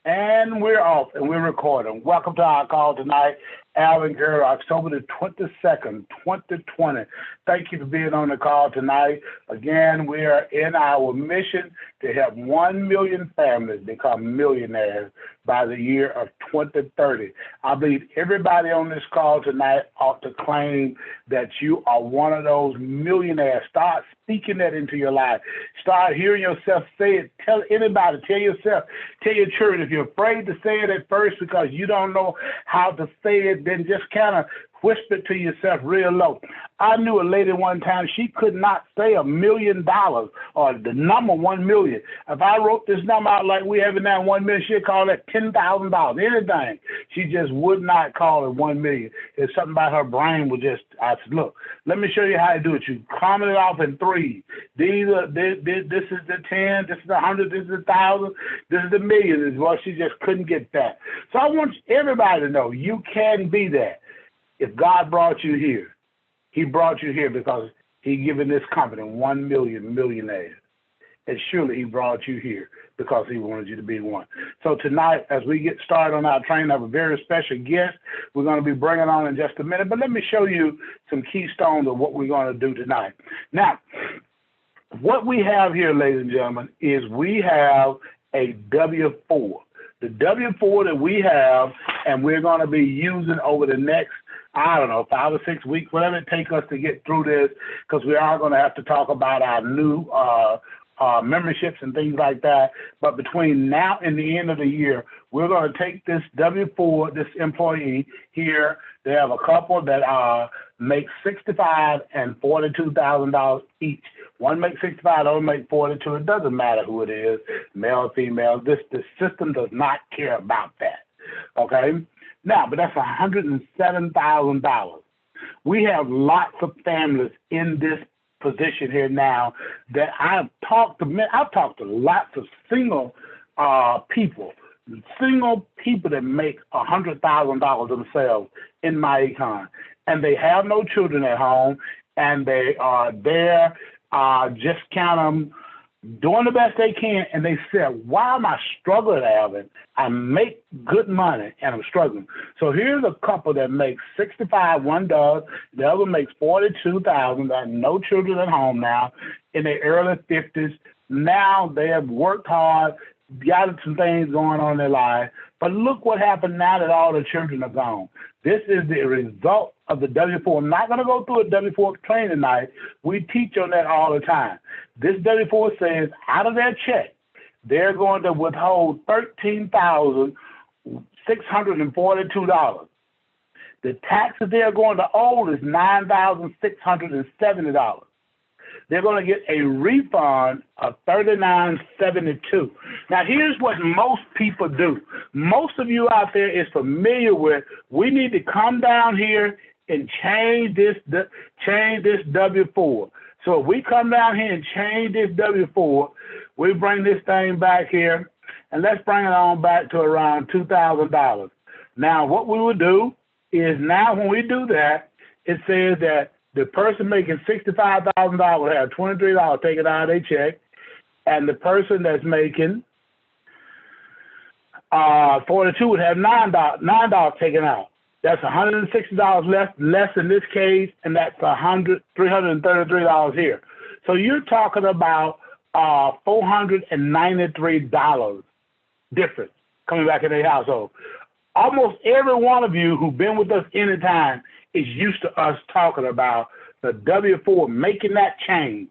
And we're off and we're recording. Welcome to our call tonight, Alvin Girl, October the 22nd, 2020. Thank you for being on the call tonight. Again, we are in our mission to help 1 million families become millionaires by the year of 2030. I believe everybody on this call tonight ought to claim that you are one of those millionaires. Start speaking that into your life. Start hearing yourself say it. Tell anybody, tell yourself, tell your church. If you're afraid to say it at first because you don't know how to say it, then just kind of whisper it to yourself real low. I knew a lady one time, she could not say $1 million or the number 1 million. If I wrote this number out like we have it now, 1 million, she'd call it $10,000, anything. She just would not call it 1 million. It's something about her brain was just, I said, look, let me show you how to do it. You comment it off in threes. This is the 10, this is the 100, this is the 1,000, this is the million. Well, she just couldn't get that. So I want everybody to know you can be that. If God brought you here, he brought you here because he given this company 1 million millionaires. And surely he brought you here because he wanted you to be one. So tonight, as we get started on our training, I have a very special guest we're going to be bringing on in just a minute. But let me show you some keystones of what we're going to do tonight. Now, what we have here, ladies and gentlemen, is we have a W-4. The W-4 that we have, and we're going to be using over the next, I don't know, 5 or 6 weeks, whatever it takes us to get through this, because we are going to have to talk about our new memberships and things like that. But between now and the end of the year, we're going to take this W-4, this employee here. They have a couple that make $65,000 and $42,000 each. One makes $65,000, the other makes $42,000. It doesn't matter who it is, male or female. The system does not care about that. Okay. Now, but that's $107,000. We have lots of families in this position here now that I've talked to lots of single people that make $100,000 themselves in Myecon, and they have no children at home, and they are there just kind of doing the best they can, and they said, why am I struggling, Alvin? I make good money, and I'm struggling. So here's a couple that makes $65,000, one does, the other makes $42,000, that have no children at home now, in their early 50s. Now they have worked hard, got some things going on in their life, but look what happened now that all the children are gone. This is the result of the W-4. I'm not going to go through a W-4 training tonight. We teach on that all the time. This W-4 says out of their check, they're going to withhold $13,642. The taxes they're going to owe is $9,670. They're going to get a refund of $39.72. Now, here's what most people do. Most of you out there is familiar with, we need to come down here and change this W-4. So if we come down here and change this W-4, we bring this thing back here, and let's bring it on back to around $2,000. Now, what we would do is now when we do that, it says that the person making $65,000 will have $23 taken out of their check, and the person that's making $42 would have $9 taken out. That's $160 less in this case, and that's $333 here. So you're talking about $493 difference coming back in their household. Almost every one of you who've been with us any time is used to us talking about the W-4, making that change,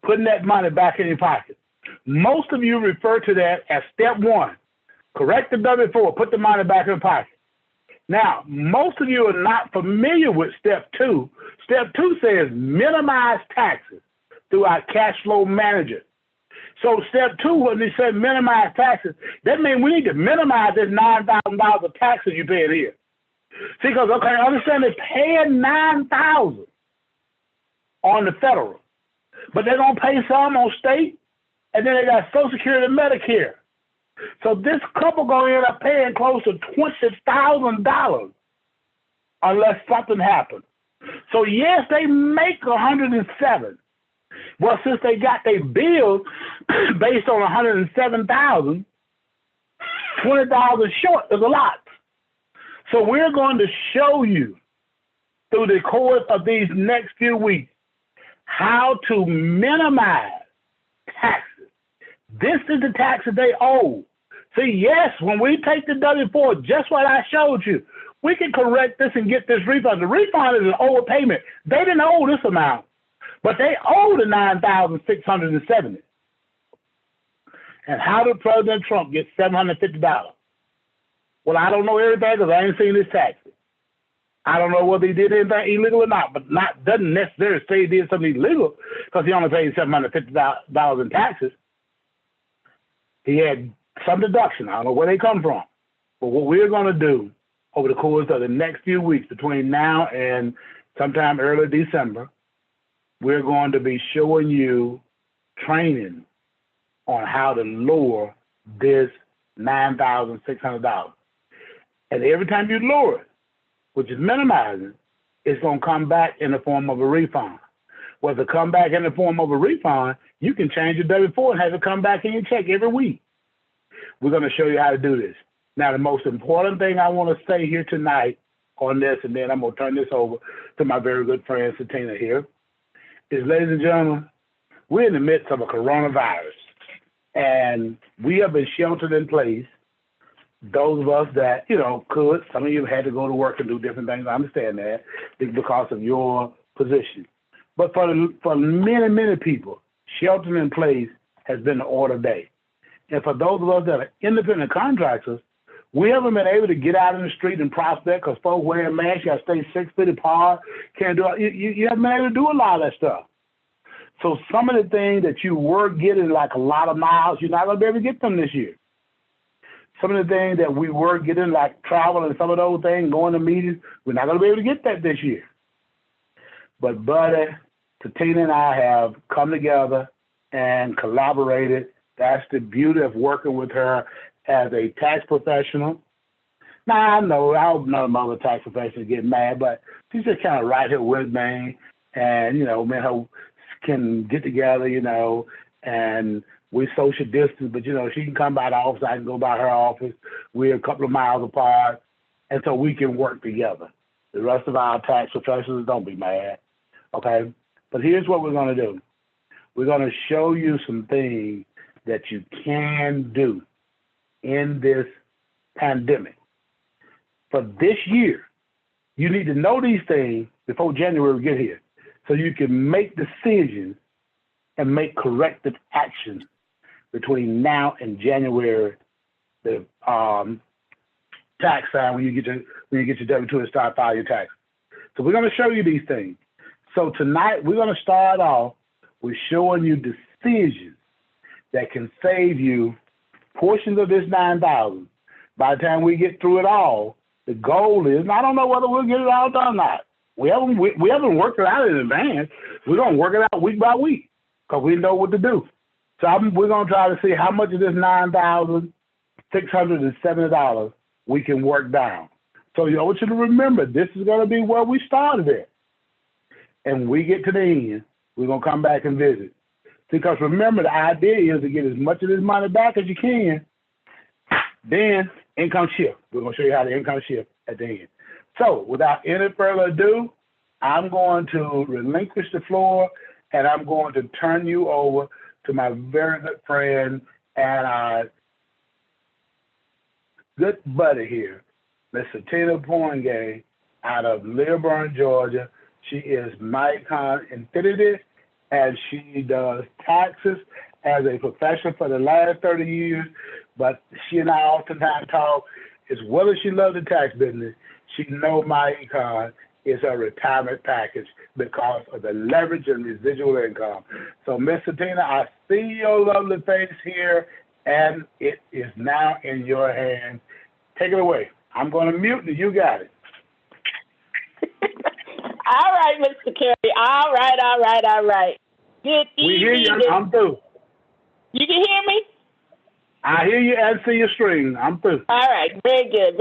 putting that money back in your pocket. Most of you refer to that as step one. Correct the W-4, put the money back in your pocket. Now, most of you are not familiar with step two. Step two says minimize taxes through our CashFlow manager. So step two, when they say minimize taxes, that means we need to minimize this $9,000 of taxes you're paying here. See, because, okay, I understand they're paying $9,000 on the federal, but they're going to pay some on state, and then they got Social Security and Medicare. So this couple going to end up paying close to $20,000 unless something happens. So yes, they make $107,000. Well, since they got their bills based on $107,000, $20 short is a lot. So we're going to show you through the course of these next few weeks how to minimize taxes. This is the taxes they owe. See, yes, when we take the W-4, just what I showed you, we can correct this and get this refund. The refund is an overpayment. They didn't owe this amount, but they owe the $9,670. And how did President Trump get $750? Well, I don't know everything because I ain't seen his taxes. I don't know whether he did anything illegal or not, but doesn't necessarily say he did something illegal because he only paid $750 in taxes. He had some deduction. I don't know where they come from. But what we're going to do over the course of the next few weeks, between now and sometime early December, we're going to be showing you training on how to lower this $9,600. And every time you lower it, which is minimizing, it's going to come back in the form of a refund. Whether it come back in the form of a refund, you can change your W-4 and have it come back in your check every week. We're going to show you how to do this. Now, the most important thing I want to say here tonight on this, and then I'm going to turn this over to my very good friend, Setina here, is, ladies and gentlemen, we're in the midst of a coronavirus, and we have been sheltered in place. Those of us that, could, some of you had to go to work and do different things. I understand that because of your position. But for many, many people, sheltering in place has been the order of day. And for those of us that are independent contractors, we haven't been able to get out in the street and prospect because folks wearing masks, you got to stay 6 feet apart, can't do it. You haven't been able to do a lot of that stuff. So some of the things that you were getting, like a lot of miles, you're not going to be able to get them this year. Some of the things that we were getting, like travel and some of those things, going to meetings, we're not going to be able to get that this year. But Buddy, Setina and I have come together and collaborated. That's the beauty of working with her as a tax professional. Now, I know none of my other tax professionals get mad, but she's just kind of right here with me. And, me and her can get together, and we social distance, but, she can come by the office, I can go by her office. We're a couple of miles apart, and so we can work together. The rest of our tax professionals, don't be mad, okay? But here's what we're going to do. We're going to show you some things that you can do in this pandemic. For this year, you need to know these things before January get here so you can make decisions and make corrective actions between now and January, the tax time when you get your W-2 and start filing your taxes. So we're going to show you these things. So tonight we're going to start off with showing you decisions that can save you portions of this $9,000. By the time we get through it all, the goal is, and I don't know whether we'll get it all done or not. We haven't worked it out in advance. We're going to work it out week by week because we know what to do. So we're going to try to see how much of this $9,670 we can work down. So I want you to remember, this is going to be where we started at. And when we get to the end, we're going to come back and visit. Because remember, the idea is to get as much of this money back as you can, then income shift. We're going to show you how to income shift at the end. So without any further ado, I'm going to relinquish the floor, and I'm going to turn you over to my very good friend and good buddy here, Miss Setina Pouengue out of Learburn, Georgia. She is Myecon Income, and she does taxes as a professional for the last 30 years. But she and I oftentimes talk, as well as she loves the tax business, she knows Myecon is her retirement package because of the leverage and residual income. So, Miss Setina, I see your lovely face here, and it is now in your hands. Take it away. I'm going to mute you. You got it. All right, Mr. Carey. All right. Good evening. We hear you. I'm through. You can hear me? I hear you and see your screen. I'm through. All right. Very good.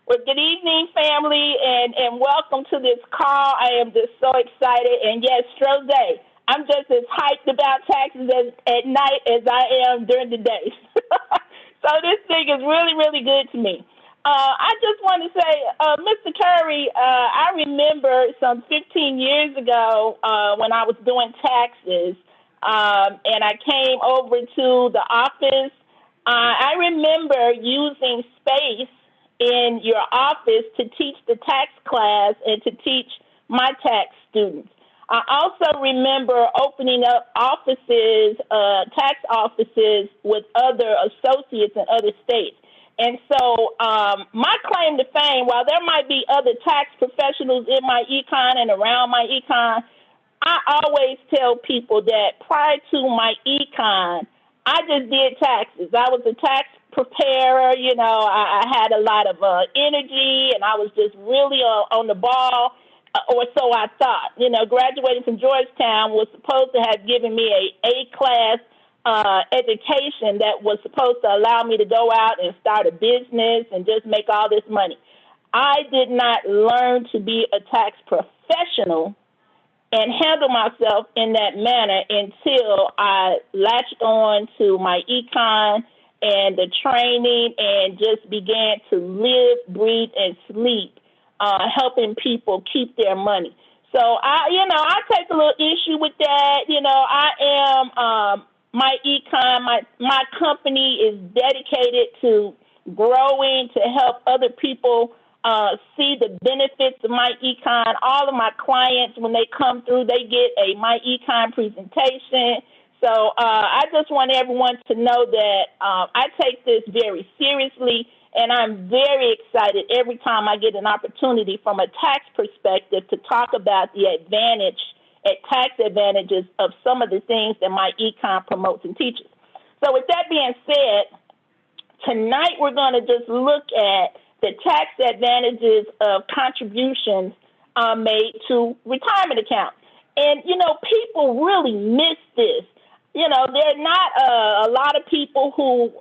Well, good evening, family, and welcome to this call. I am just so excited. And yes, Strode, I'm just as hyped about taxes at night as I am during the day. So this thing is really, really good to me. I just want to say, Mr. Curry, I remember some 15 years ago when I was doing taxes, and I came over to the office. I remember using space in your office to teach the tax class and to teach my tax students. I also remember opening up offices, tax offices with other associates in other states. And so my claim to fame, while there might be other tax professionals in Myecon and around Myecon, I always tell people that prior to Myecon, I just did taxes. I was a tax preparer. You know, I had a lot of energy, and I was just really on the ball, or so I thought. You know, graduating from Georgetown was supposed to have given me a A-class education that was supposed to allow me to go out and start a business and just make all this money. I did not learn to be a tax professional and handle myself in that manner until I latched on to Myecon and the training and just began to live, breathe, and sleep, helping people keep their money. So I take a little issue with that. You know, I am Myecon. My company is dedicated to growing to help other people see the benefits of Myecon. All of my clients, when they come through, they get a Myecon presentation. So I just want everyone to know that I take this very seriously, and I'm very excited every time I get an opportunity from a tax perspective to talk about the tax advantages of some of the things that Myecon promotes and teaches. So with that being said, tonight we're going to just look at the tax advantages of contributions made to retirement accounts. And, you know, people really miss this. You know, there are not a lot of people who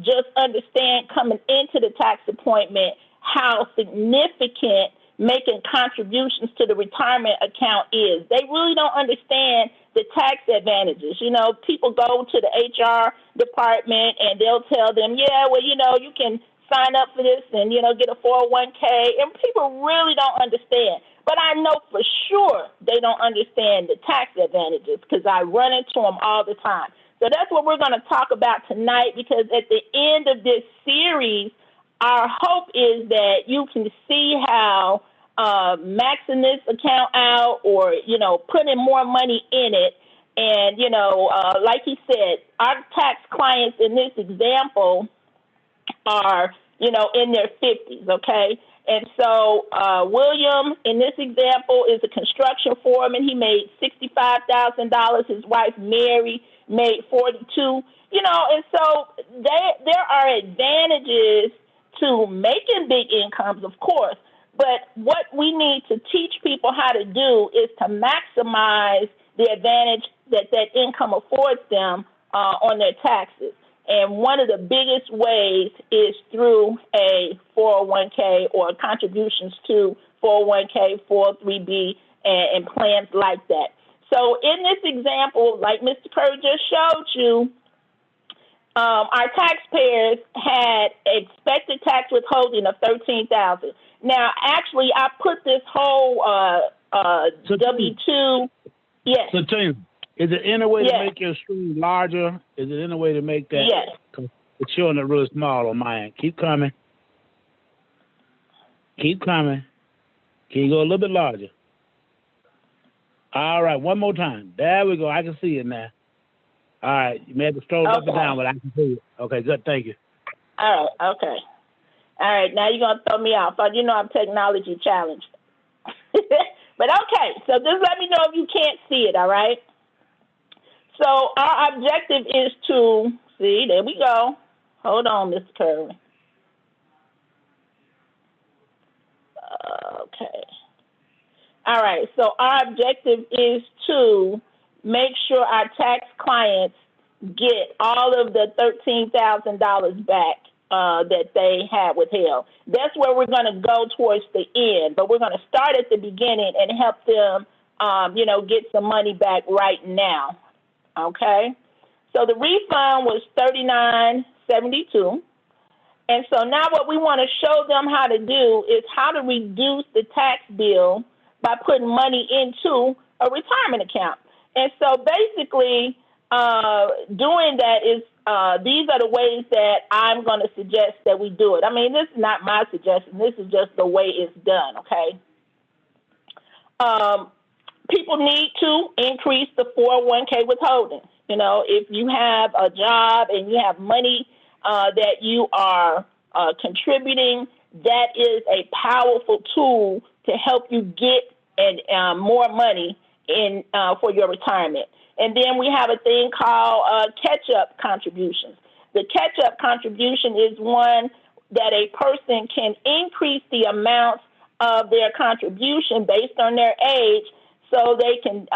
just understand coming into the tax appointment how significant making contributions to the retirement account is. They really don't understand the tax advantages. You know, people go to the HR department and they'll tell them, yeah, well, you know, you can sign up for this and, you know, get a 401k. And people really don't understand. But I know for sure they don't understand the tax advantages because I run into them all the time. So that's what we're going to talk about tonight, because at the end of this series, our hope is that you can see how maxing this account out or, you know, putting more money in it. And, you know, like he said, our tax clients in this example are, you know, in their 50s, okay? And so William, in this example, is a construction foreman. He made $65,000. His wife, Mary, made $42,000. You know, and so there are advantages to making big incomes, of course. But what we need to teach people how to do is to maximize the advantage that that income affords them on their taxes. And one of the biggest ways is through a 401k or contributions to 401k, 403b, and plans like that. So in this example, like Mr. Curry just showed you, our taxpayers had expected tax withholding of $13,000. Now, actually, I put this whole W-2. Yes. So, Tim, is there any way to make your screen larger? Is there any way to make that? Yes. It's showing it really small on mine. Keep coming. Keep coming. Can you go a little bit larger? All right, one more time. There we go. I can see it now. All right, you may have to scroll up and down, but I can see it. Okay, good. Thank you. All right, okay. All right, now you're going to throw me off. You know I'm technology challenged. But okay, so just let me know if you can't see it, all right? So our objective is to, see, there we go. Hold on, Mr. Curry. Okay. All right, so our objective is to make sure our tax clients get all of the $13,000 back that they had withheld. That's where we're going to go towards the end, but we're going to start at the beginning and help them, get some money back right now. Okay? So the refund was $39.75 $1,972. And so now what we want to show them how to do is how to reduce the tax bill by putting money into a retirement account. And so basically doing that is, these are the ways that I'm going to suggest that we do it. I mean, this is not my suggestion. This is just the way it's done, okay? People need to increase the 401k withholdings. You know, if you have a job and you have money that you are contributing, that is a powerful tool to help you get more money in for your retirement. And then we have a thing called catch-up contributions. The catch-up contribution is one that a person can increase the amount of their contribution based on their age, so they can,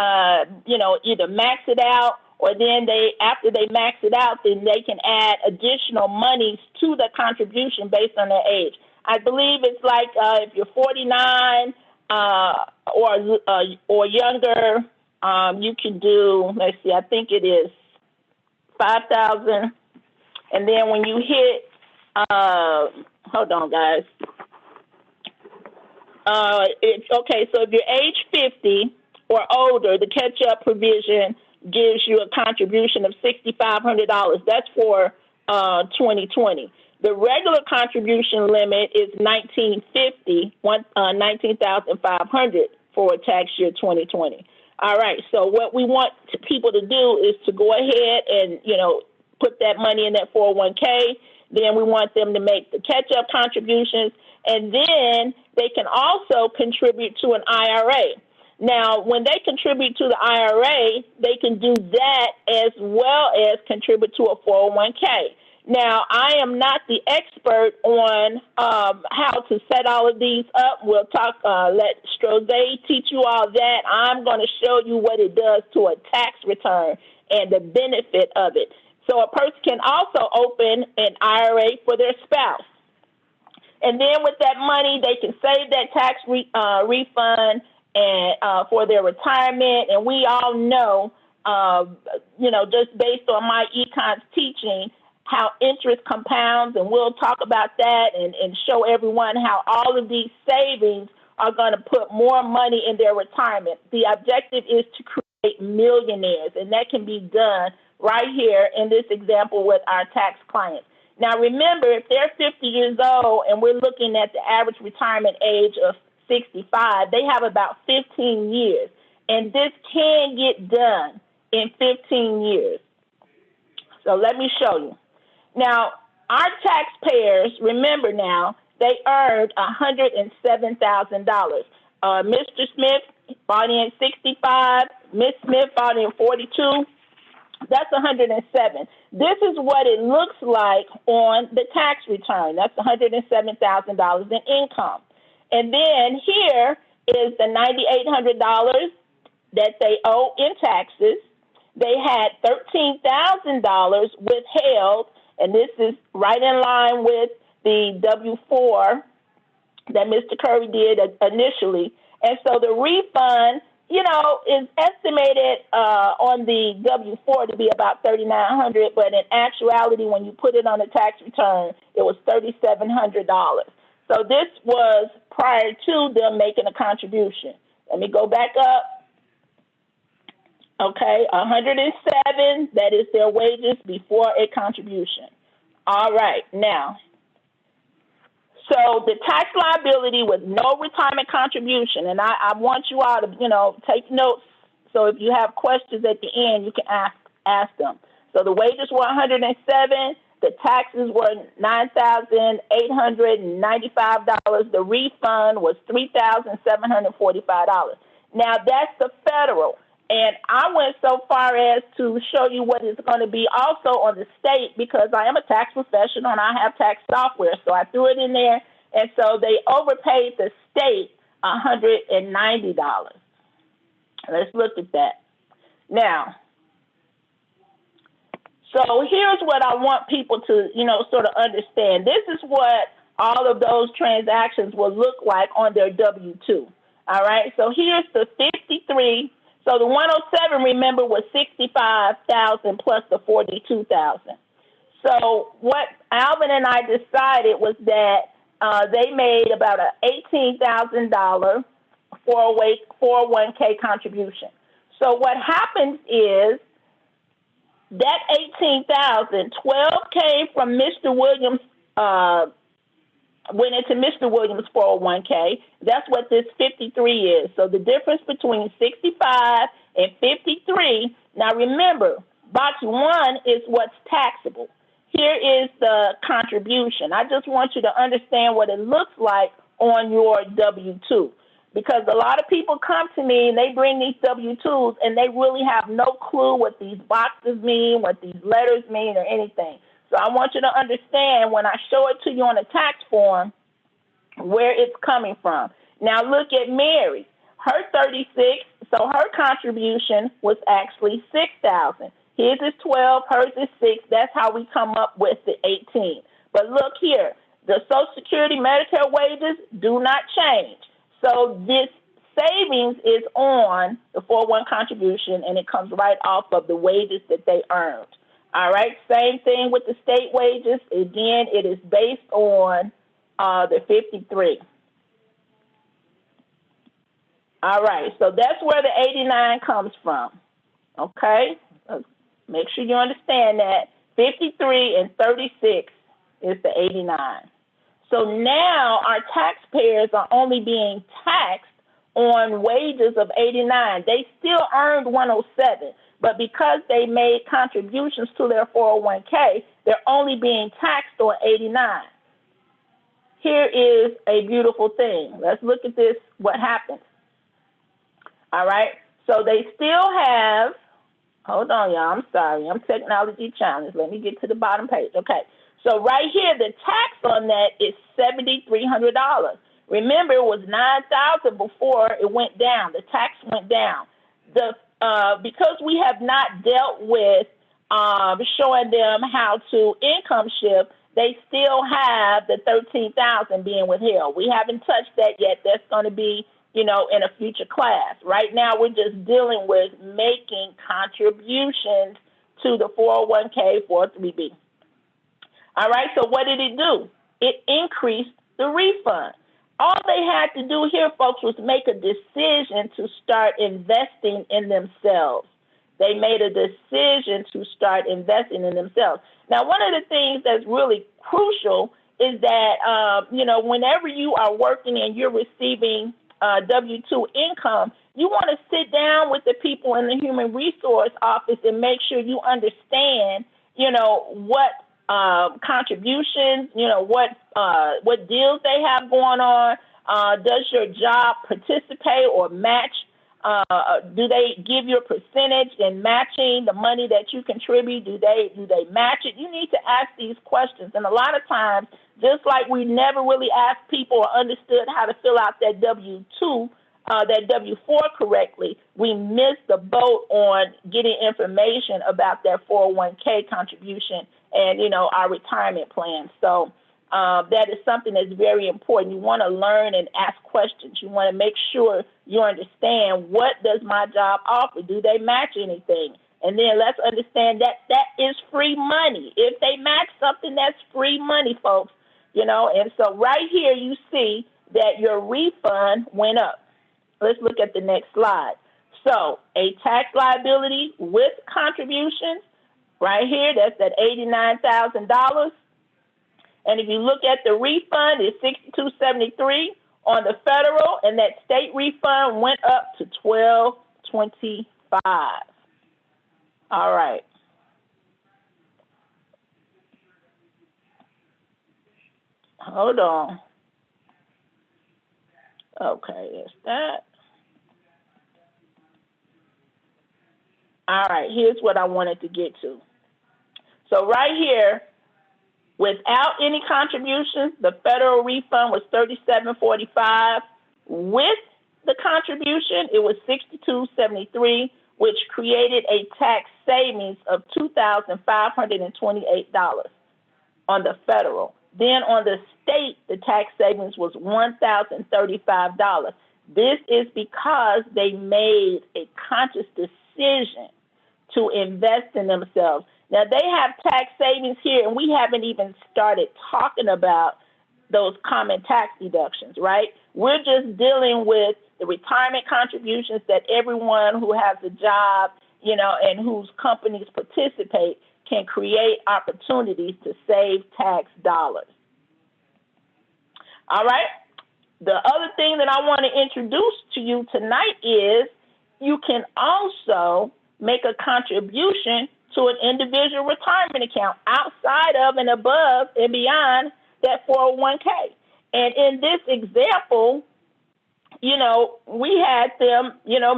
either max it out, or then after they max it out, then they can add additional monies to the contribution based on their age. I believe it's like if you're 49 or younger, you can do, let's see, I think it is 5,000. And then when you hit, hold on, guys. Okay, so if you're age 50 or older, the catch-up provision gives you a contribution of $6,500. That's for 2020. The regular contribution limit is $19,500 for tax year 2020. All right, so what we want people to do is to go ahead and, put that money in that 401k. Then we want them to make the catch-up contributions, and then they can also contribute to an IRA. Now, when they contribute to the IRA, they can do that as well as contribute to a 401k. Now, I am not the expert on how to set all of these up. We'll talk, let Strose teach you all that. I'm going to show you what it does to a tax return and the benefit of it. So a person can also open an IRA for their spouse. And then with that money, they can save that tax refund and for their retirement. And we all know, just based on Myecon's teaching, how interest compounds, and we'll talk about that and show everyone how all of these savings are going to put more money in their retirement. The objective is to create millionaires, and that can be done right here in this example with our tax clients. Now, remember, if they're 50 years old and we're looking at the average retirement age of 65, they have about 15 years, and this can get done in 15 years. So let me show you. Now, our taxpayers, remember now, they earned $107,000. Mr. Smith bought in 65, Ms. Smith bought in 42. That's 107. This is what it looks like on the tax return. That's $107,000 in income. And then here is the $9,800 that they owe in taxes. They had $13,000 withheld, and this is right in line with the W-4 that Mr. Curry did initially. And so the refund, is estimated on the W-4 to be about $3,900, but in actuality, when you put it on the tax return, it was $3,700. So this was prior to them making a contribution. Let me go back up. Okay, 107, that is their wages before a contribution. All right, now, so the tax liability with no retirement contribution, and I want you all to, take notes, so if you have questions at the end, you can ask them. So the wages were 107, the taxes were $9,895, the refund was $3,745. Now that's the federal. And I went so far as to show you what is going to be also on the state, because I am a tax professional and I have tax software. So I threw it in there. And so they overpaid the state $190. Let's look at that. Now, so here's what I want people to, sort of understand. This is what all of those transactions will look like on their W-2. All right. So here's the 53. So the 107, remember, was $65,000 plus the $42,000. So what Alvin and I decided was that they made about a $18,000 401k contribution. So what happens is that 18,000, 12 came from Mr. Williams, went into Mr. Williams' 401k. That's what this 53 is. So the difference between 65 and 53, now remember, box 1 is what's taxable. Here is the contribution. I just want you to understand what it looks like on your W-2. Because a lot of people come to me and they bring these W-2s and they really have no clue what these boxes mean, what these letters mean, or anything. So I want you to understand when I show it to you on a tax form where it's coming from. Now look at Mary. Her 36, so her contribution was actually $6,000. His is 12, hers is 6. That's how we come up with the 18. But look here, the Social Security, Medicare wages do not change. So this savings is on the 401 contribution, and it comes right off of the wages that they earned. All right, same thing with the state wages. Again, it is based on the 53. All right, so that's where the 89 comes from. Okay, make sure you understand that 53 and 36 is the 89. So now our taxpayers are only being taxed on wages of 89. They still earned 107, but because they made contributions to their 401k, they're only being taxed on 89. Here is a beautiful thing. Let's look at this, what happens. All right, so they still have, hold on, y'all, I'm sorry, I'm technology challenged. Let me get to the bottom page. Okay. So right here, the tax on that is $7,300. Remember, it was $9,000 before it went down. The tax went down. Because we have not dealt with showing them how to income shift, they still have the $13,000 being withheld. We haven't touched that yet. That's going to be, in a future class. Right now, we're just dealing with making contributions to the 401k, 403b. All right, so what did it do? It increased the refund. All they had to do here, folks, was make a decision to start investing in themselves. They made a decision to start investing in themselves. Now, one of the things that's really crucial is that, whenever you are working and you're receiving W-2 income, you want to sit down with the people in the human resource office and make sure you understand, what contributions, what deals they have going on. Does your job participate or match? Do they give you a percentage in matching the money that you contribute? Do they match it? You need to ask these questions. And a lot of times, just like we never really asked people or understood how to fill out that W-2, that W-4 correctly, we missed the boat on getting information about that 401k contribution and, our retirement plan. So that is something that's very important. You want to learn and ask questions. You want to make sure you understand, what does my job offer? Do they match anything? And then let's understand that that is free money. If they match something, that's free money, folks. And so right here you see that your refund went up. Let's look at the next slide. So a tax liability with contributions, right here, that's at $89,000. And if you look at the refund, it's $62.73 on the federal, and that state refund went up to $12.25. All right. Hold on. Okay, that's that. All right, here's what I wanted to get to. So right here, without any contributions, the federal refund was $37.45. With the contribution, it was $62.73, which created a tax savings of $2,528 on the federal. Then on the state, the tax savings was $1,035. This is because they made a conscious decision to invest in themselves. Now, they have tax savings here, and we haven't even started talking about those common tax deductions, right? We're just dealing with the retirement contributions that everyone who has a job, and whose companies participate can create opportunities to save tax dollars. All right? The other thing that I want to introduce to you tonight is you can also make a contribution to an individual retirement account outside of and above and beyond that 401k. And in this example, we had them,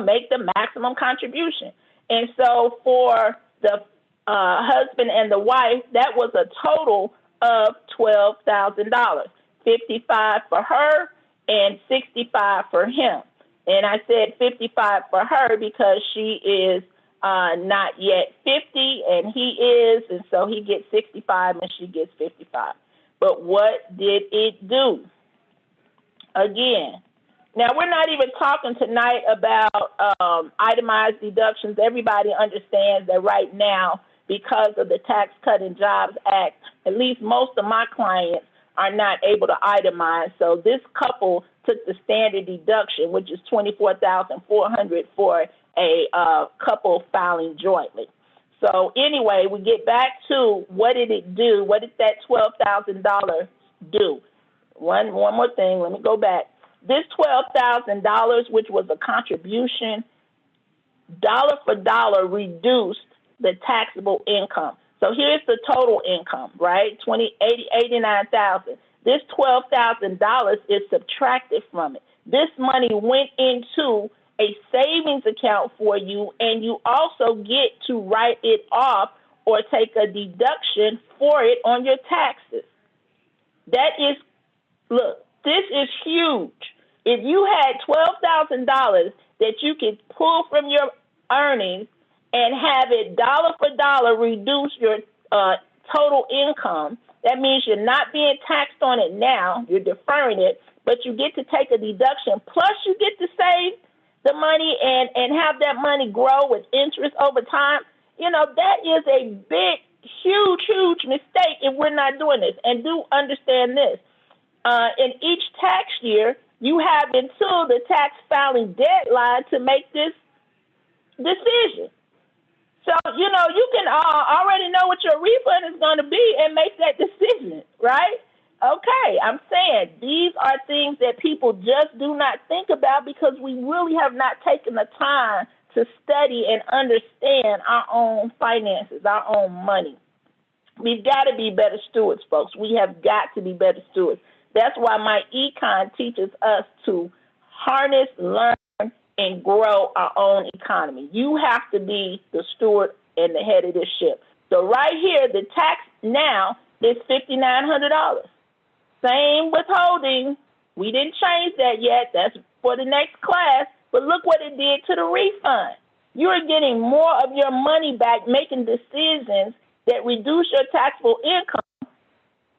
make the maximum contribution. And so for the husband and the wife, that was a total of $12,000, $55 for her and $65 for him. And I said $55 for her because she is not yet 50 and he is, and so he gets 65 and she gets 55. But what did it do? Again, now we're not even talking tonight about itemized deductions. Everybody understands that right now, because of the Tax Cut and Jobs Act, at least most of my clients are not able to itemize. So this couple took the standard deduction, which is $24,400 for a couple filing jointly. So anyway, we get back to what did it do? What did that $12,000 do? One more thing. Let me go back. This $12,000, which was a contribution, dollar for dollar reduced the taxable income. So here's the total income, right? $89,000. This $12,000 is subtracted from it. This money went into a savings account for you, and you also get to write it off or take a deduction for it on your taxes. That is, look, this is huge. If you had $12,000 that you could pull from your earnings and have it dollar for dollar reduce your total income, that means you're not being taxed on it now, you're deferring it, but you get to take a deduction, plus you get to save the money and have that money grow with interest over time. That is a big, huge mistake if we're not doing this. And do understand this. In each tax year, you have until the tax filing deadline to make this decision. So, you can already know what your refund is going to be and make that decision, right? Okay, I'm saying these are things that people just do not think about because we really have not taken the time to study and understand our own finances, our own money. We've got to be better stewards, folks. We have got to be better stewards. That's why my econ teaches us to harness, learn, and grow our own economy. You have to be the steward and the head of this ship. So right here, the tax now is $5,900. Same withholding. We didn't change that yet. That's for the next class. But look what it did to the refund. You are getting more of your money back, making decisions that reduce your taxable income,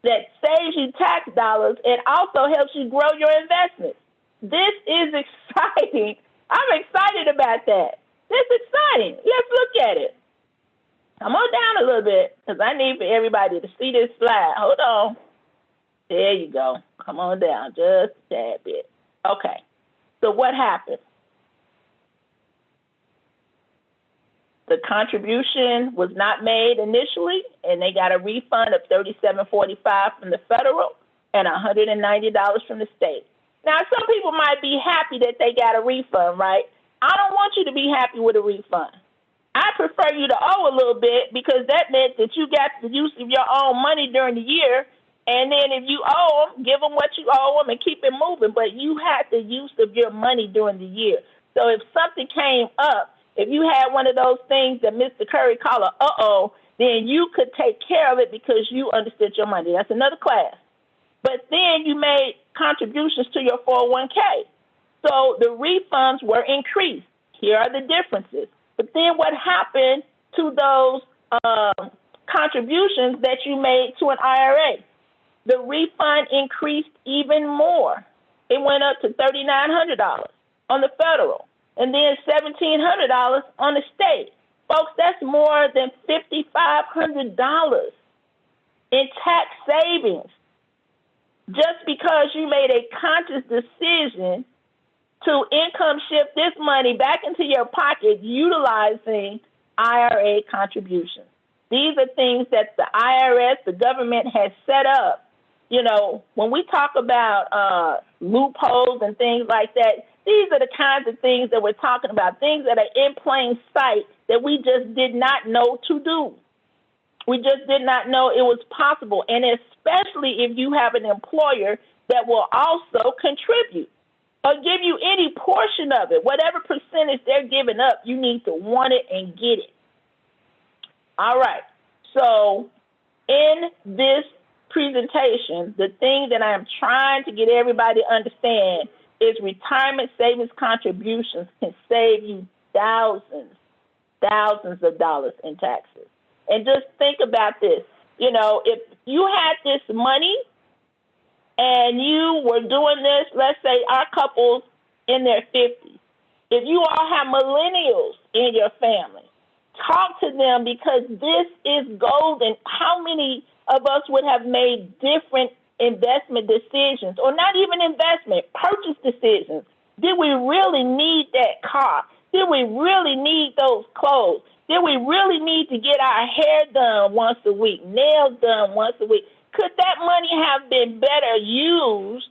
that saves you tax dollars, and also helps you grow your investments. This is exciting. I'm excited about that. This is exciting. Let's look at it. Come on down a little bit because I need for everybody to see this slide. Hold on. There you go. Come on down just a tad bit. Okay. So what happened? The contribution was not made initially, and they got a refund of $37.45 from the federal and $190 from the state. Now, some people might be happy that they got a refund, right? I don't want you to be happy with a refund. I prefer you to owe a little bit because that meant that you got the use of your own money during the year. And then if you owe them, give them what you owe them and keep it moving. But you had the use of your money during the year. So if something came up, if you had one of those things that Mr. Curry called a uh-oh, then you could take care of it because you understood your money. That's another class. But then you made contributions to your 401k. So the refunds were increased. Here are the differences. But then what happened to those contributions that you made to an IRA? The refund increased even more. It went up to $3,900 on the federal and then $1,700 on the state. Folks, that's more than $5,500 in tax savings just because you made a conscious decision to income shift this money back into your pocket utilizing IRA contributions. These are things that the IRS, the government, has set up. You know, when we talk about loopholes and things like that, these are the kinds of things that we're talking about, things that are in plain sight that we just did not know to do. We just did not know it was possible, and especially if you have an employer that will also contribute or give you any portion of it. Whatever percentage they're giving up, you need to want it and get it. All right. So in this presentation, the thing that I'm trying to get everybody to understand is retirement savings contributions can save you thousands of dollars in taxes. And just think about this. You know, if you had this money and you were doing this, let's say our couples in their 50s, if you all have millennials in your family, talk to them, because this is golden. How many of us would have made different investment decisions, or not even investment, purchase decisions? Did we really need that car? Did we really need those clothes? Did we really need to get our hair done once a week, nails done once a week? Could that money have been better used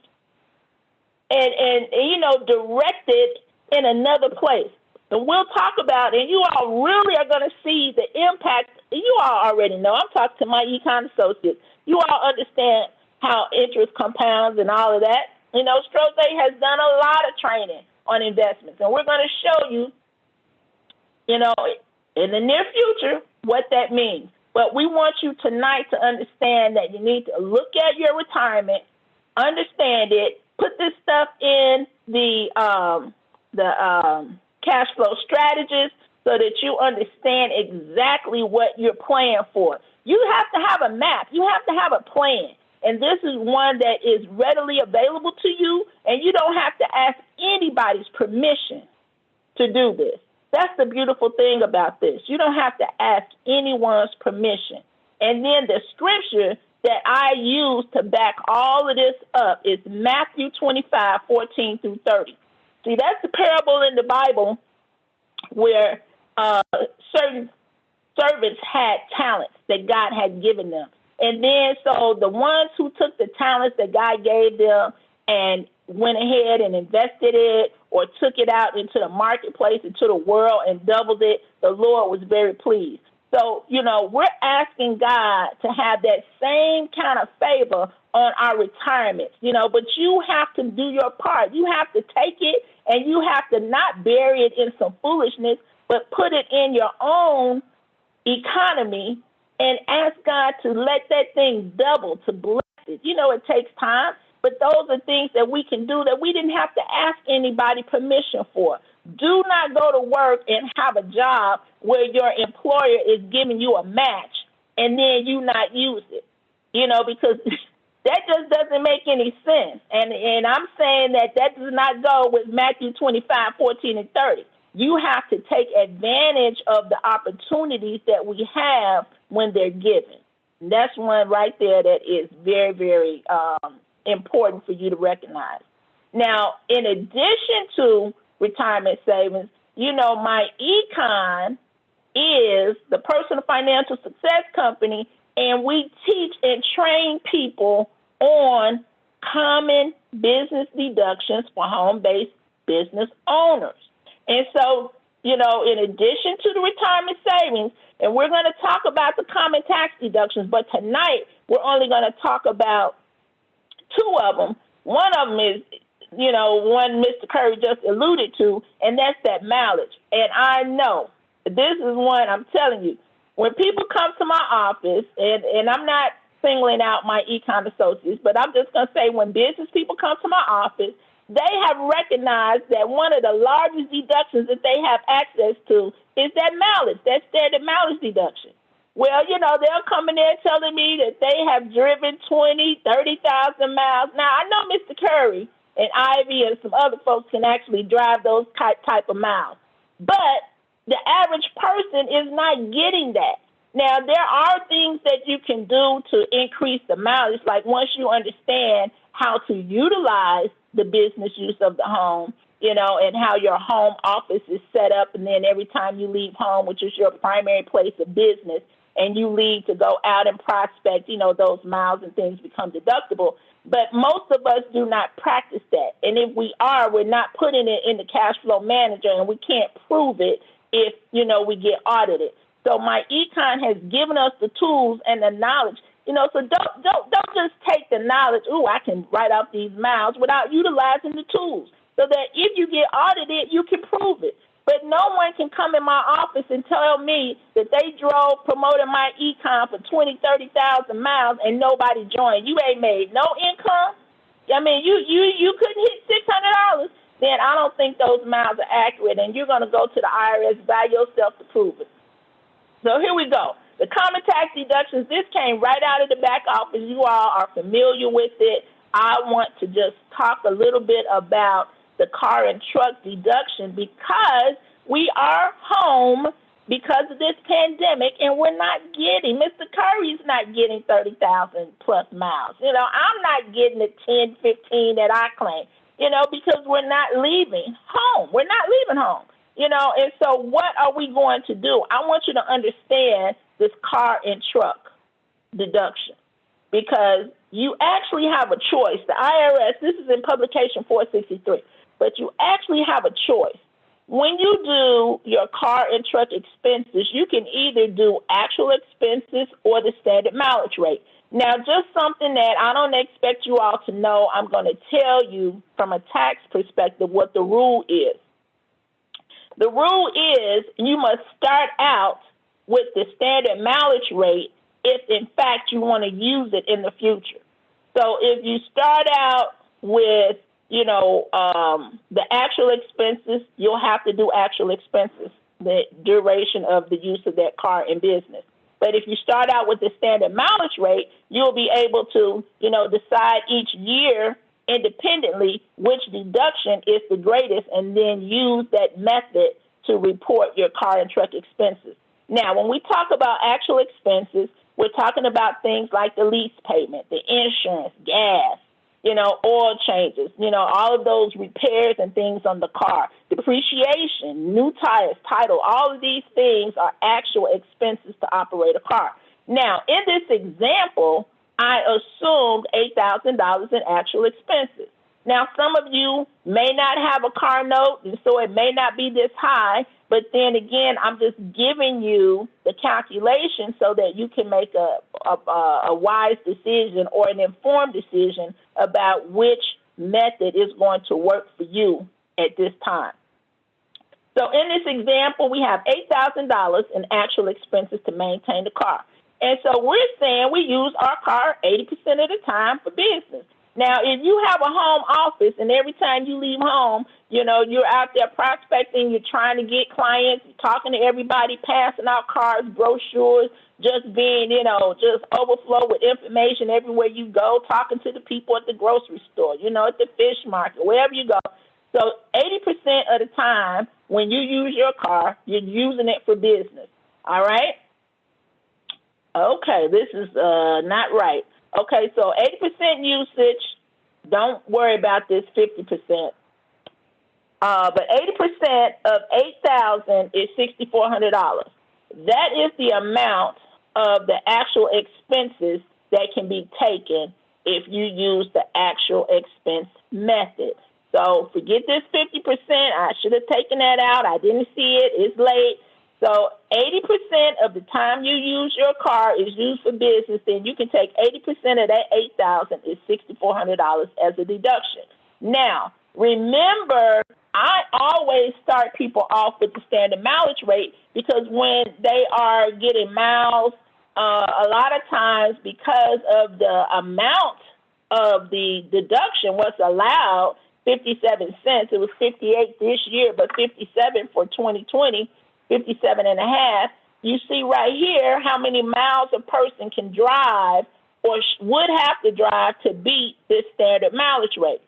and you know, directed in another place? And we'll talk about, and you all really are going to see the impact. You all already know. I'm talking to my Myecon associates. You all understand how interest compounds and all of that. You know, Strose has done a lot of training on investments, and we're going to show you, you know, in the near future what that means. But we want you tonight to understand that you need to look at your retirement, understand it, put this stuff in the CashFlow strategist so that you understand exactly what you're playing for. You have to have a map. You have to have a plan. And this is one that is readily available to you, and you don't have to ask anybody's permission to do this. That's the beautiful thing about this. You don't have to ask anyone's permission. And then the scripture that I use to back all of this up is Matthew 25:14 through 30. See, that's the parable in the Bible where certain servants had talents that God had given them. And then so the ones who took the talents that God gave them and went ahead and invested it or took it out into the marketplace, into the world, and doubled it, the Lord was very pleased. So, you know, we're asking God to have that same kind of favor on our retirement, you know, but you have to do your part. You have to take it, and you have to not bury it in some foolishness, but put it in your own economy and ask God to let that thing double, to bless it. You know, it takes time, but those are things that we can do that we didn't have to ask anybody permission for. Do not go to work and have a job where your employer is giving you a match and then you not use it, you know, because that just doesn't make any sense. And I'm saying that does not go with Matthew 25:14 and 30. You have to take advantage of the opportunities that we have when they're given. And that's one right there that is very, very important for you to recognize. Now, in addition to retirement savings, you know, Myecon is the personal financial success company, and we teach and train people on common business deductions for home-based business owners. And so, you know, in addition to the retirement savings, and we're going to talk about the common tax deductions, but tonight we're only going to talk about two of them. One of them is, you know, one Mr. Curry just alluded to, and that's that mileage. And I know this is one, I'm telling you, when people come to my office, and I'm not singling out my econ associates, but I'm just going to say when business people come to my office, they have recognized that one of the largest deductions that they have access to is that mileage, that standard mileage deduction. Well, you know, they'll come in there telling me that they have driven 20, 30,000 miles. Now, I know Mr. Curry and Ivy and some other folks can actually drive those type of miles. But The average person is not getting that. Now, there are things that you can do to increase the mileage, like once you understand how to utilize the business use of the home, and how your home office is set up, and then every time you leave home, which is your primary place of business, and you leave to go out and prospect, those miles and things become deductible. But most of us do not practice that. And if we are, we're not putting it in the cash flow manager, and we can't prove it if, we get audited. So Myecon has given us the tools and the knowledge, so don't just take the knowledge, I can write out these miles, without utilizing the tools, so that if you get audited, you can prove it. But no one can come in my office and tell me that they drove promoting Myecon for 20,000, 30,000 miles and nobody joined. You ain't made no income. I mean, you couldn't hit $600. Then I don't think those miles are accurate, and you're going to go to the IRS by yourself to prove it. So here we go. The common tax deductions, this came right out of the back office. You all are familiar with it. I want to just talk a little bit about the car and truck deduction, because we are home because of this pandemic, and we're not getting, Mr. Curry's not getting 30,000 plus miles. I'm not getting the 10, 15 that I claim, because we're not leaving home. We're not leaving home, and so what are we going to do? I want you to understand this car and truck deduction, because you actually have a choice. The IRS, this is in publication 463, but you actually have a choice. When you do your car and truck expenses, you can either do actual expenses or the standard mileage rate. Now, just something that I don't expect you all to know, I'm going to tell you from a tax perspective what the rule is. The rule is you must start out with the standard mileage rate if, in fact, you want to use it in the future. So if you start out with the actual expenses, you'll have to do actual expenses, the duration of the use of that car in business. But if you start out with the standard mileage rate, you'll be able to, decide each year independently which deduction is the greatest, and then use that method to report your car and truck expenses. Now, when we talk about actual expenses, we're talking about things like the lease payment, the insurance, gas, oil changes, all of those repairs and things on the car, depreciation, new tires, title, all of these things are actual expenses to operate a car. Now, in this example, I assumed $8,000 in actual expenses. Now, some of you may not have a car note, and so it may not be this high, but then again, I'm just giving you the calculation so that you can make a wise decision or an informed decision about which method is going to work for you at this time. So in this example, we have $8,000 in actual expenses to maintain the car. And so we're saying we use our car 80% of the time for business. Now, if you have a home office and every time you leave home, you're out there prospecting, you're trying to get clients, you're talking to everybody, passing out cards, brochures, just being, just overflow with information everywhere you go, talking to the people at the grocery store, at the fish market, wherever you go. So 80% of the time when you use your car, you're using it for business. All right? Okay, this is not right. Okay, so 80% usage, don't worry about this 50%. But 80% of $8,000 is $6,400. That is the amount of the actual expenses that can be taken if you use the actual expense method. So forget this 50%. I should have taken that out. I didn't see it. It's late. So 80% of the time you use your car is used for business, then you can take 80% of that $8,000 is $6,400 as a deduction. Now, remember, I always start people off with the standard mileage rate, because when they are getting miles, a lot of times because of the amount of the deduction, what's allowed, 57 cents, it was 58 this year, but 57 for 2020, 57 and a half. You see right here how many miles a person can drive or would have to drive to beat this standard mileage rate.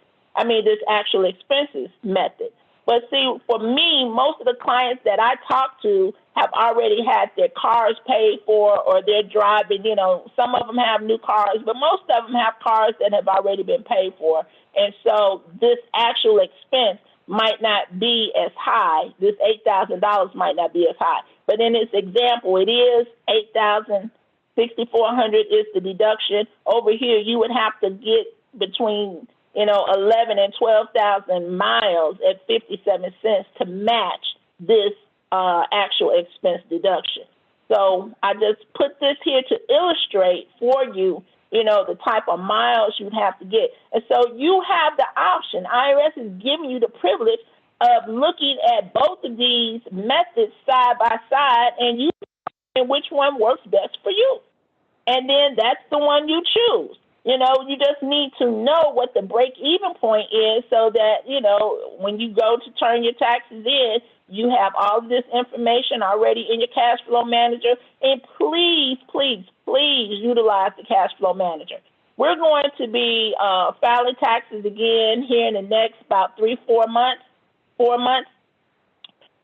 This actual expenses method. But see, for me, most of the clients that I talk to have already had their cars paid for, or they're driving, you know, some of them have new cars, but most of them have cars that have already been paid for. And so this actual expense might not be as high. This $8,000 might not be as high. But in this example, it is $8,000. $6,400 is the deduction. Over here, you would have to get between 11 and 12,000 miles at 57 cents to match this actual expense deduction. So I just put this here to illustrate for you, the type of miles you'd have to get. And so you have the option. IRS is giving you the privilege of looking at both of these methods side by side, and you and which one works best for you. And then that's the one you choose. You just need to know what the break-even point is so that, when you go to turn your taxes in, you have all of this information already in your cash flow manager. And please, please, please utilize the cash flow manager. We're going to be filing taxes again here in the next about 4 months.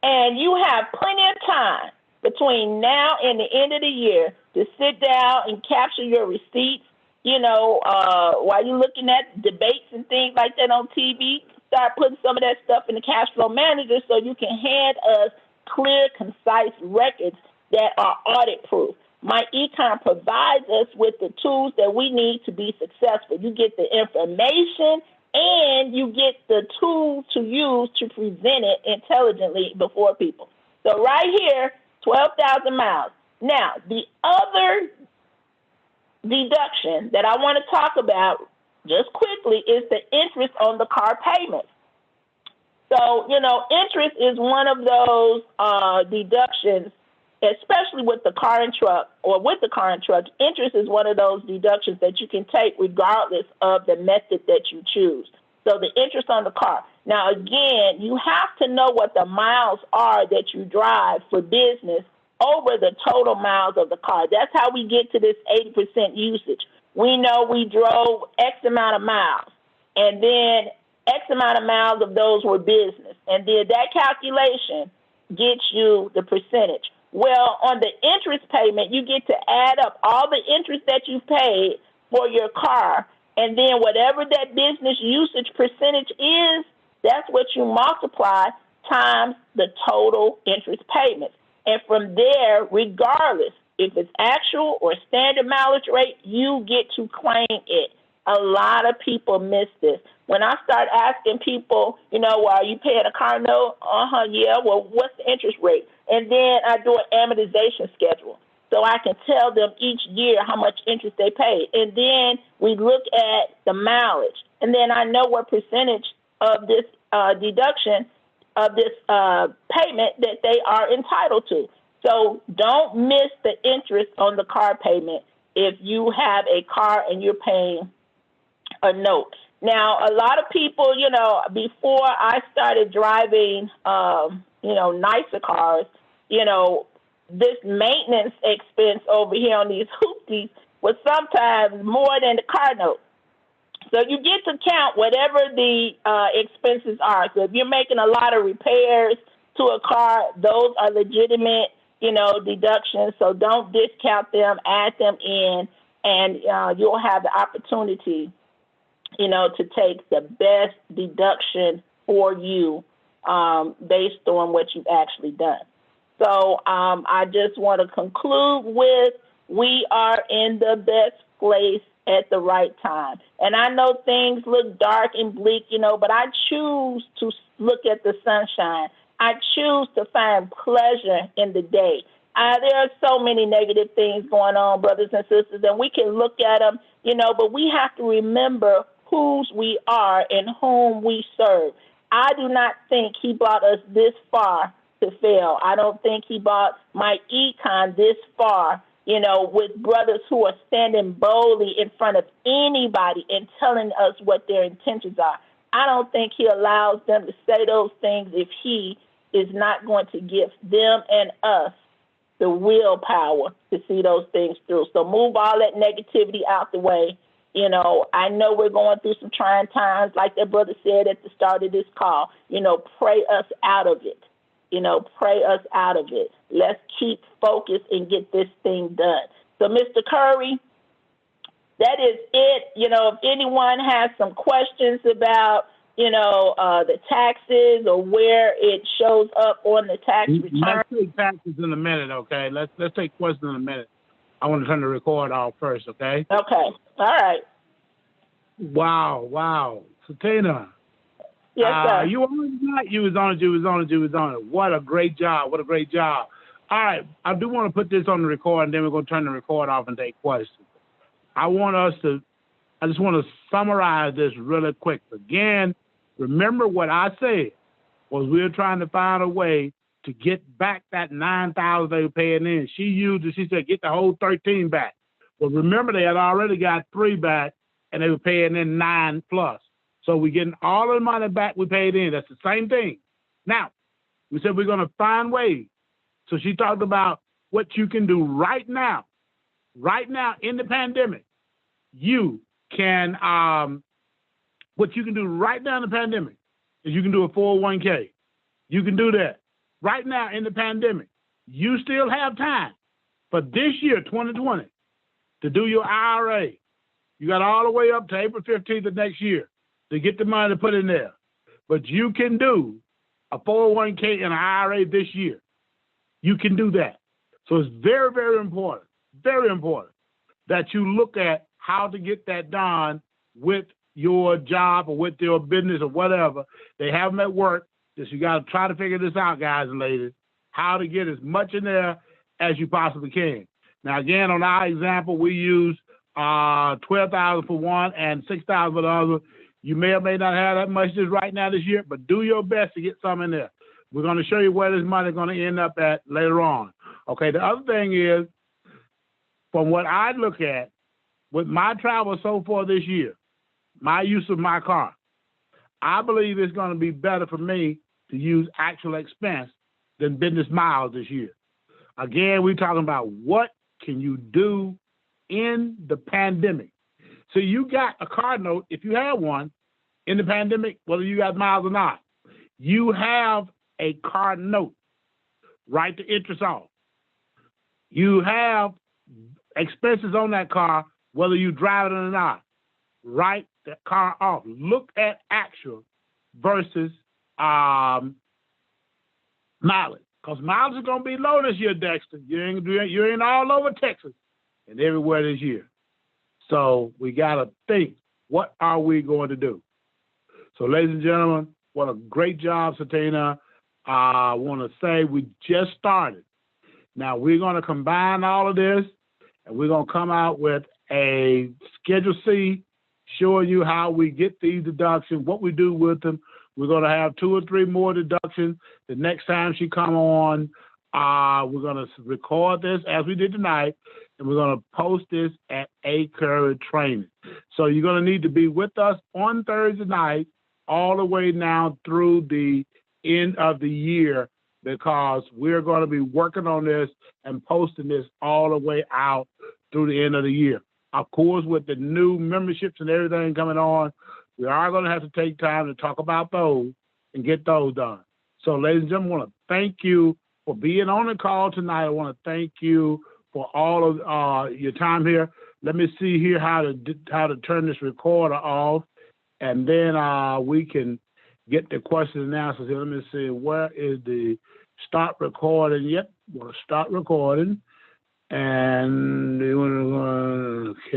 And you have plenty of time between now and the end of the year to sit down and capture your receipts, while you're looking at debates and things like that on TV. Start putting some of that stuff in the cash flow manager so you can hand us clear, concise records that are audit proof. Myecon provides us with the tools that we need to be successful. You get the information and you get the tools to use to present it intelligently before people. So right here, 12,000 miles. Now, the other deduction that I want to talk about just quickly is the interest on the car payments. So, interest is one of those deductions, especially with the car and truck, or with the car and truck. Interest is one of those deductions that you can take regardless of the method that you choose. So the interest on the car. Now, again, you have to know what the miles are that you drive for business over the total miles of the car. That's how we get to this 80% usage. We know we drove X amount of miles, and then X amount of miles of those were business. And then that calculation gets you the percentage. Well, on the interest payment, you get to add up all the interest that you paid for your car, and then whatever that business usage percentage is, that's what you multiply times the total interest payments. And from there, regardless if it's actual or standard mileage rate, you get to claim it. A lot of people miss this. When I start asking people, are you paying a car note? Yeah. Well, what's the interest rate? And then I do an amortization schedule so I can tell them each year how much interest they pay. And then we look at the mileage. And then I know what percentage of this deduction of this payment that they are entitled to. So don't miss the interest on the car payment if you have a car and you're paying a note. Now, a lot of people, before I started driving, nicer cars, this maintenance expense over here on these hoopties was sometimes more than the car note. So you get to count whatever the expenses are. So if you're making a lot of repairs to a car, those are legitimate, deductions. So don't discount them, add them in, and you'll have the opportunity, to take the best deduction for you based on what you've actually done. So I just want to conclude with, we are in the best place at the right time. And I know things look dark and bleak, but I choose to look at the sunshine. I choose to find pleasure in the day. There are so many negative things going on, brothers and sisters, and we can look at them, but we have to remember whose we are and whom we serve. I do not think he brought us this far to fail. I don't think he brought Myecon this far, with brothers who are standing boldly in front of anybody and telling us what their intentions are. I don't think he allows them to say those things if he is not going to give them and us the willpower to see those things through. So move all that negativity out the way, You know, I know we're going through some trying times, like that brother said at the start of this call. You know, pray us out of it. You know, pray us out of it. Let's keep focused and get this thing done. So, Mr. Curry, that is it. You know, if anyone has some questions about, you know, the taxes or where it shows up on the tax return. Let's take taxes in a minute, okay? Let's take questions in a minute. I want to turn the record off first, okay? Okay. All right. Wow. Setina. Yes, sir. You on it tonight? You was on it. What a great job. All right. I do want to put this on the record, and then we're going to turn the record off and take questions. I just want to summarize this really quick. Again, remember what I said was we were trying to find a way to get back that $9,000 they were paying in. She said, get the whole 13 back. Well, remember, they had already got 3 back, and they were paying in 9 plus. So we're getting all of the money back we paid in. That's the same thing. Now, we said we're going to find ways. So she talked about what you can do right now in the pandemic. You can, what you can do right now in the pandemic is you can do a 401k. You can do that. Right now in the pandemic, you still have time for this year, 2020, to do your IRA. You got all the way up to April 15th of next year to get the money to put in there. But you can do a 401k and an IRA this year. You can do that. So it's very, very important that you look at how to get that done with your job or with your business or whatever. They have them at work. Just you got to try to figure this out, guys and ladies, how to get as much in there as you possibly can. Now, again, on our example, we use $12,000 for one and $6,000 for the other. You may or may not have that much just right now this year, but do your best to get some in there. We're going to show you where this money is going to end up at later on. Okay, the other thing is, from what I look at, with my travel so far this year, my use of my car, I believe it's going to be better for me to use actual expense than business miles this year. Again, we're talking about what can you do in the pandemic. So you got a car note, if you have one, in the pandemic, whether you got miles or not. You have a car note, write the interest off. You have expenses on that car, whether you drive it or not. Write the car off. Look at actual versus mileage, because mileage is going to be low this year, Dexter. You ain't all over Texas and everywhere this year. So we got to think, what are we going to do? So, ladies and gentlemen, what a great job, Setina. I want to say we just started. Now, we're going to combine all of this, and we're going to come out with a Schedule C, showing you how we get these deductions, what we do with them. We're going to have 2 or 3 more deductions the next time she come on. We're going to record this as we did tonight, and we're going to post this at A Curry Training. So you're going to need to be with us on Thursday night all the way now through the end of the year, because we're going to be working on this and posting this all the way out through the end of the year. Of course, with the new memberships and everything coming on, we are going to have to take time to talk about those and get those done. So, ladies and gentlemen, I want to thank you for being on the call tonight. I want to thank you for all of your time here. Let me see here how to turn this recorder off, and then we can get the questions and answers here. Let me see, where is the start recording? Yep, we'll start recording. And okay.